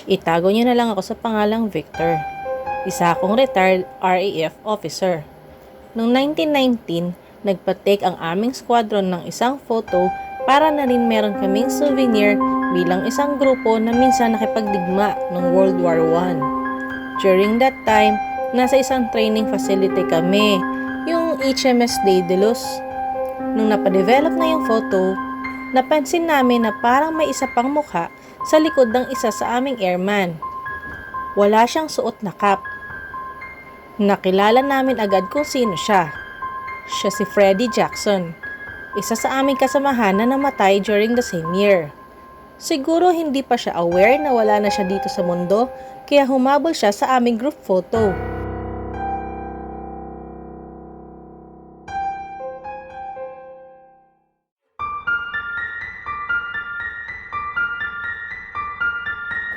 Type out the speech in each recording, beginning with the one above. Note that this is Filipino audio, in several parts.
Itago niyo na lang ako sa pangalang Victor. Isa akong retired RAF officer. Noong 1919, nagpa-take ang aming squadron ng isang photo para na rin meron kaming souvenir bilang isang grupo na minsan nakipagdigma ng World War I. During that time, nasa isang training facility kami, yung HMS Daedalus. Nung napadevelop na yung photo, napansin namin na parang may isa pang mukha sa likod ng isa sa aming airman. Wala siyang suot na cap. Nakilala namin agad kung sino siya. Siya si Freddie Jackson, isa sa aming kasamahan na namatay during the same year. Siguro hindi pa siya aware na wala na siya dito sa mundo, kaya humabol siya sa aming group photo.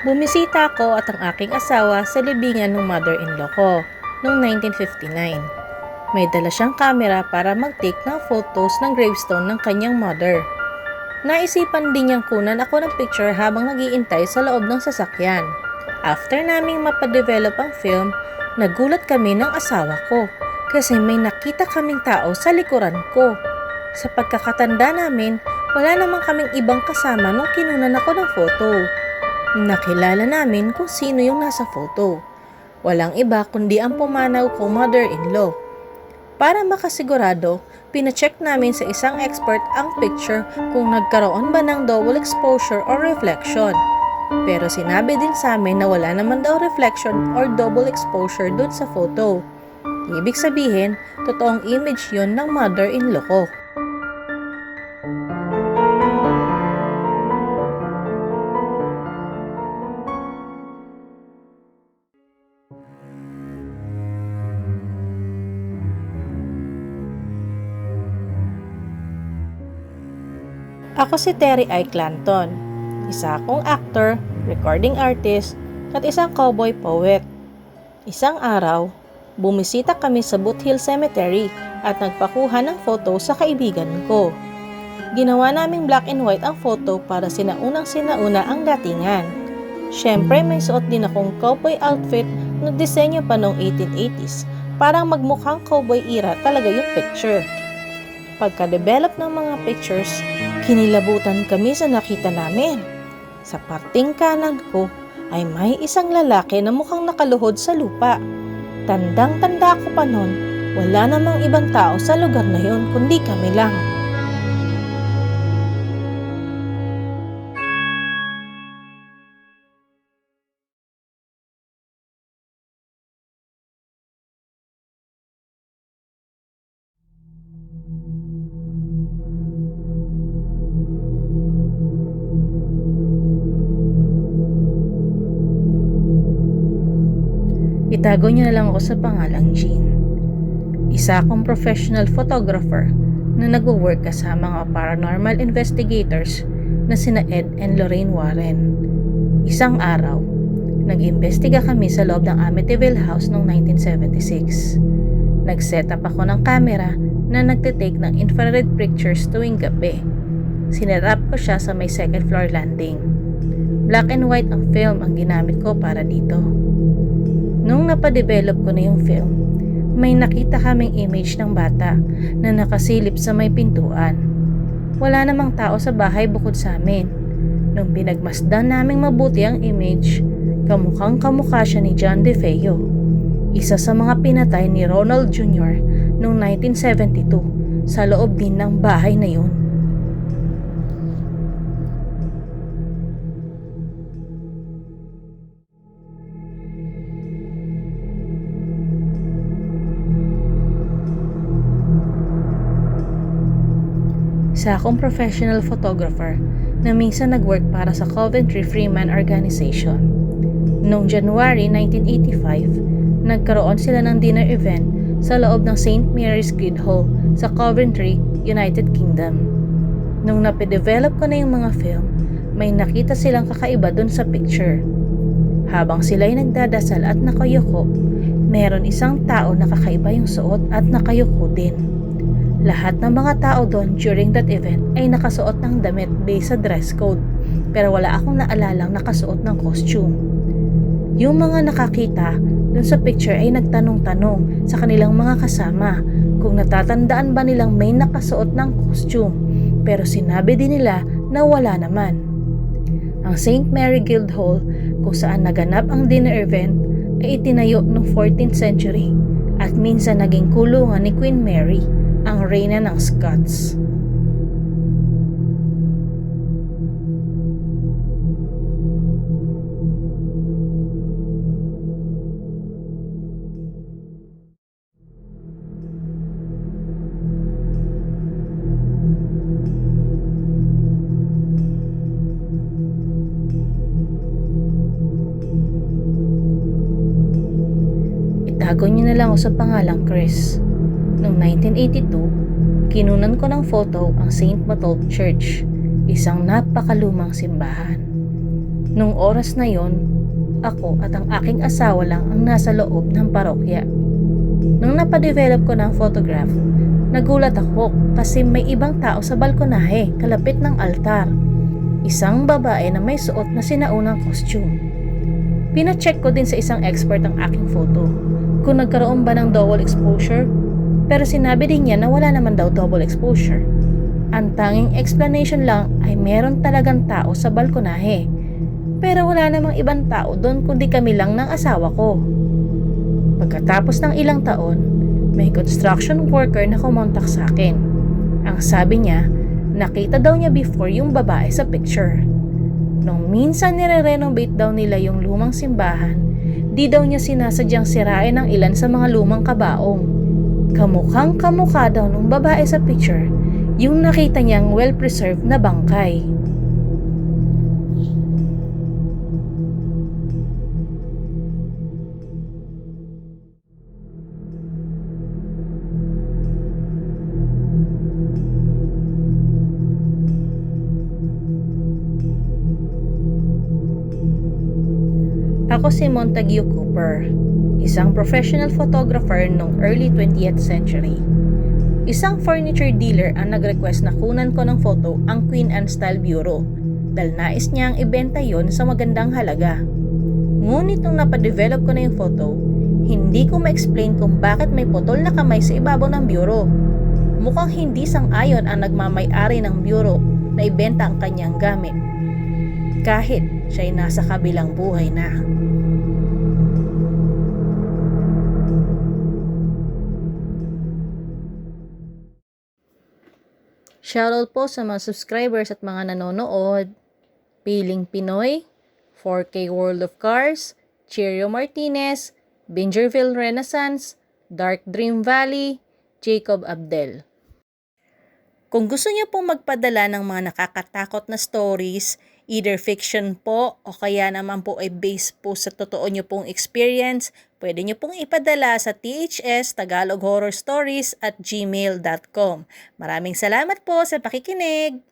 Bumisita ako at ang aking asawa sa libingan ng mother-in-law ko noong 1959. May dala siyang kamera para mag-take ng photos ng gravestone ng kanyang mother. Naisipan din niyang kunan ako ng picture habang nag-iintay sa loob ng sasakyan. After naming mapadevelop ang film, nagulat kami ng asawa ko kasi may nakita kaming tao sa likuran ko. Sa pagkakatanda namin, wala namang kaming ibang kasama nung kinunan ako ng photo. Nakilala namin kung sino yung nasa photo. Walang iba kundi ang pumanaw kong mother-in-law. Para makasigurado, pinacheck namin sa isang expert ang picture kung nagkaroon ba ng double exposure or reflection. Pero sinabi din sa amin na wala naman daw reflection or double exposure dun sa photo. Ibig sabihin, totoong image yon ng mother-in-law ko. Ako si Terry I. Clanton, isa akong actor, recording artist, at isang cowboy poet. Isang araw, bumisita kami sa Boot Hill Cemetery at nagpakuha ng photo sa kaibigan ko. Ginawa naming black and white ang photo para sinaunang-sinauna ang datingan. Siyempre may suot din akong cowboy outfit na disenyo pa noong 1880s, parang magmukhang cowboy era talaga yung picture. Pagka-develop ng mga pictures, kinilabutan kami sa nakita namin. Sa parting kanan ko ay may isang lalaki na mukhang nakaluhod sa lupa. Tandang-tanda ko pa noon, wala namang ibang tao sa lugar na yun kundi kami lang. Itago niyo na lang ako sa pangalang Jean. Isa akong professional photographer na nagwo-work kasama mga paranormal investigators na sina Ed and Lorraine Warren. Isang araw, nag-imbestiga kami sa loob ng Amityville House noong 1976. Nag-set up ako ng camera na nagtitake ng infrared pictures tuwing gabi. Sinet up ko siya sa may second floor landing. Black and white ang film ang ginamit ko para dito. Nung napadevelop ko na yung film, may nakita kaming image ng bata na nakasilip sa may pintuan. Wala namang tao sa bahay bukod sa amin. Nung pinagmasdan naming mabuti ang image, kamukhang kamukha siya ni John DeFeo, isa sa mga pinatay ni Ronald Jr. noong 1972 sa loob din ng bahay na yun. Isa akong professional photographer na minsan nag-work para sa Coventry Freeman Organization. Noong January 1985, nagkaroon sila ng dinner event sa loob ng St. Mary's Guildhall sa Coventry, United Kingdom. Nung napidevelop ko na yung mga film, may nakita silang kakaiba dun sa picture. Habang sila'y nagdadasal at nakayuko, meron isang tao na kakaiba yung suot at nakayuko din. Lahat ng mga tao doon during that event ay nakasuot ng damit based sa dress code, pero wala akong naalalang nakasuot ng costume. Yung mga nakakita dun sa picture ay nagtanong-tanong sa kanilang mga kasama kung natatandaan ba nilang may nakasuot ng costume, pero sinabi din nila na wala naman. Ang St. Mary Guildhall kung saan naganap ang dinner event ay itinayo noong 14th century at minsan naging kulungan ni Queen Mary, ang reyna ng Scots. Itago niyo na lang ako sa pangalang Chris. Noong 1982, kinunan ko ng photo ang St. Botolph Church, isang napakalumang simbahan. Noong oras na yon, ako at ang aking asawa lang ang nasa loob ng parokya. Nung napadevelop ko ng photograph, nagulat ako kasi may ibang tao sa balkonahe kalapit ng altar. Isang babae na may suot na sinaunang costume. Pina-check ko din sa isang expert ang aking photo kung nagkaroon ba ng double exposure, pero sinabi din niya na wala naman daw double exposure. Ang tanging explanation lang ay meron talagang tao sa balkonahe, pero wala namang ibang tao doon kundi kami lang ng asawa ko. Pagkatapos ng ilang taon, may construction worker na kumontak sa akin. Ang sabi niya, nakita daw niya before yung babae sa picture. Nung minsan nire-renovate daw nila yung lumang simbahan, di daw niya sinasadyang sirain ang ilan sa mga lumang kabaong. Kamukhang kamukha daw nung babae sa picture, yung nakita niyang well-preserved na bangkay. Ako si Montague Cooper, isang professional photographer noong early 20th century. Isang furniture dealer ang nag-request na kunan ko ng photo ang Queen Anne Style Bureau dahil nais niyang ibenta yon sa magandang halaga. Ngunit nung napadevelop ko na yung photo, hindi ko ma-explain kung bakit may putol na kamay sa ibabaw ng bureau. Mukhang hindi sang-ayon ang nagmamay-ari ng bureau na ibenta ang kanyang gamit, kahit siya'y nasa kabilang buhay na. Shoutout po sa mga subscribers at mga nanonood. Piling Pinoy, 4K World of Cars, Cheerio Martinez, Bingerville Renaissance, Dark Dream Valley, Jacob Abdel. Kung gusto niyo pong magpadala ng mga nakakatakot na stories, either fiction po o kaya naman po ay based po sa totoo niyo pong experience, pwede niyo pong ipadala sa thstagaloghorrorstories@gmail.com. Maraming salamat po sa pakikinig!